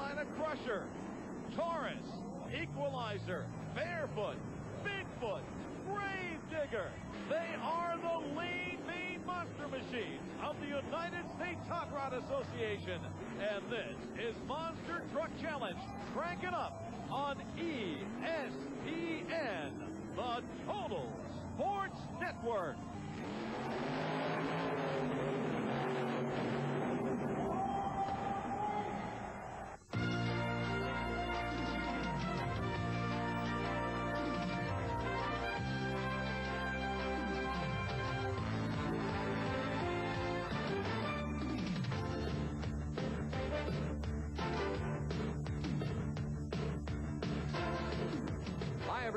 Carolina Crusher, Taurus, Equalizer, Barefoot, Bigfoot, Gravedigger. They are the lean, mean monster machines of the United States Hot Rod Association. And this is Monster Truck Challenge, cranking up on ESPN, the Total Sports Network.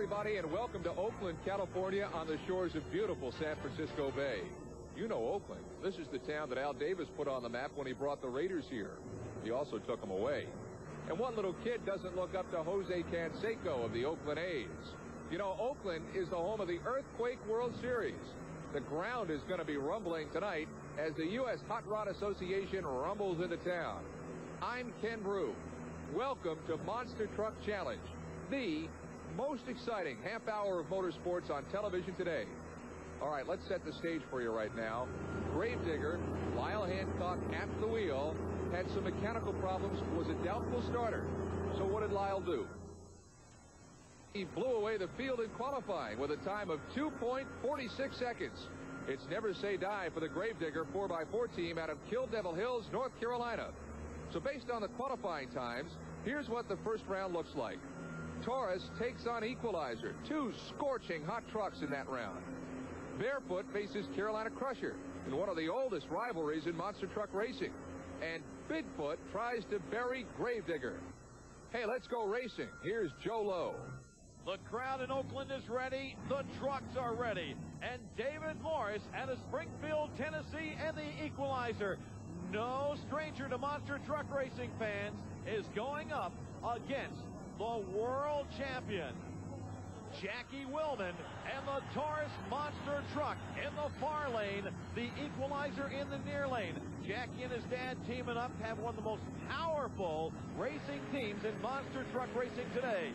Everybody, and welcome to Oakland, California, on the shores of beautiful San Francisco Bay. You know Oakland. This is the town that Al Davis put on the map when he brought the Raiders here. He also took them away. And one little kid doesn't look up to Jose Canseco of the Oakland A's. You know, Oakland is the home of the Earthquake World Series. The ground is going to be rumbling tonight as the U.S. Hot Rod Association rumbles into town. I'm Ken Brew. Welcome to Monster Truck Challenge, the most exciting half hour of motorsports on television today. All right, let's set the stage for you right now. Gravedigger, Lyle Hancock at the wheel, had some mechanical problems, was a doubtful starter. So what did Lyle do? He blew away the field in qualifying with a time of 2.46 seconds. It's never say die for the Gravedigger 4x4 team out of Kill Devil Hills, North Carolina. So based on the qualifying times, here's what the first round looks like. Taurus takes on Equalizer, two scorching hot trucks in that round. Barefoot faces Carolina Crusher in one of the oldest rivalries in monster truck racing. And Bigfoot tries to bury Gravedigger. Hey, let's go racing. Here's Joe Lowe. The crowd in Oakland is ready. The trucks are ready. And David Morris out of Springfield, Tennessee, and the Equalizer, no stranger to monster truck racing fans, is going up against the world champion, Jackie Willman, and the Taurus monster truck in the far lane, the Equalizer in the near lane. Jackie and his dad teaming up have one of the most powerful racing teams in monster truck racing today.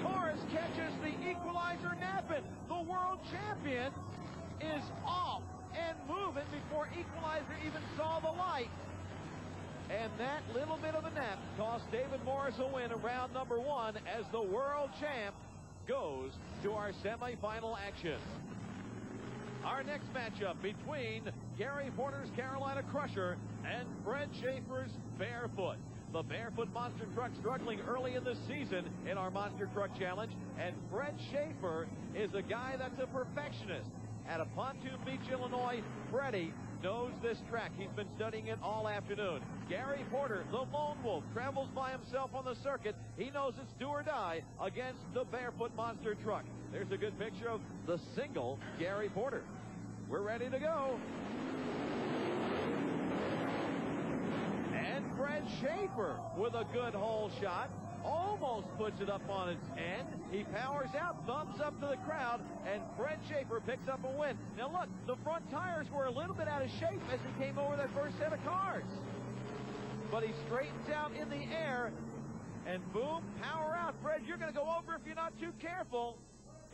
Taurus catches the Equalizer napping. The world champion is off and moving before Equalizer even saw the light. And that little bit of a nap cost David Morris a win in round number one as the world champ goes to our semifinal action. Our next matchup between Gary Porter's Carolina Crusher and Fred Schaefer's Barefoot. The Barefoot monster truck struggling early in the season in our monster truck challenge, and Fred Schaefer is a guy that's a perfectionist. Out of Pontoon Beach, Illinois, Freddie knows this track. He's been studying it all afternoon. Gary Porter, the lone wolf, travels by himself on the circuit. He knows it's do or die against the Barefoot monster truck. There's a good picture of the single Gary Porter. We're ready to go. And Fred Schaefer with a good hole shot. Almost puts it up on its end. He powers out, thumbs up to the crowd, and Fred Schaefer picks up a win. Now look, the front tires were a little bit out of shape as he came over that first set of cars. But he straightens out in the air, and boom, power out. Fred, you're going to go over if you're not too careful.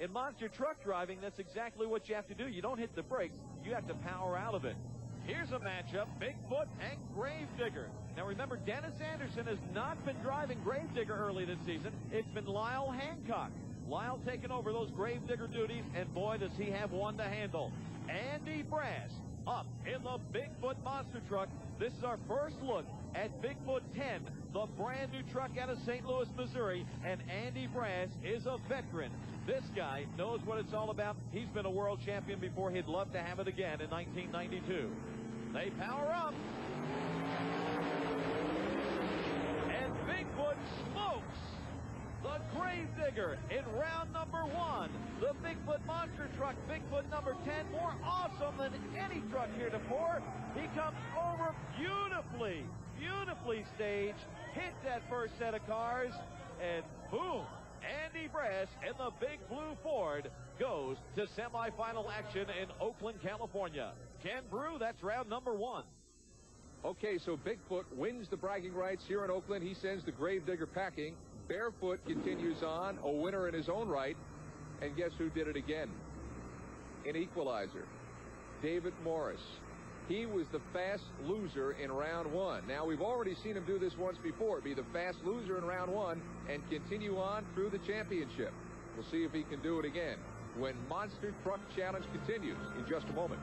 In monster truck driving, that's exactly what you have to do. You don't hit the brakes, you have to power out of it. Here's a matchup, Bigfoot and Gravedigger. Now remember, Dennis Anderson has not been driving Gravedigger early this season. It's been Lyle Hancock. Lyle taking over those Gravedigger duties, and boy, does he have one to handle. Andy Brass up in the Bigfoot monster truck. This is our first look at Bigfoot 10, the brand new truck out of St. Louis, Missouri, and Andy Brass is a veteran. This guy knows what it's all about. He's been a world champion before. He'd love to have it again in 1992. They power up. And Bigfoot smokes the Gravedigger in round number one. The Bigfoot monster truck, Bigfoot number 10, more awesome than any truck heretofore. He comes over beautifully, beautifully staged, hit that first set of cars, and boom, Andy Brass in the big blue Ford goes to semifinal action in Oakland, California. Ken Brew, that's round number one. Okay, so Bigfoot wins the bragging rights here in Oakland. He sends the Gravedigger packing. Barefoot continues on, a winner in his own right. And guess who did it again? An equalizer. David Morris. He was the fast loser in round one. Now, we've already seen him do this once before, be the fast loser in round one and continue on through the championship. We'll see if he can do it again when Monster Truck Challenge continues in just a moment.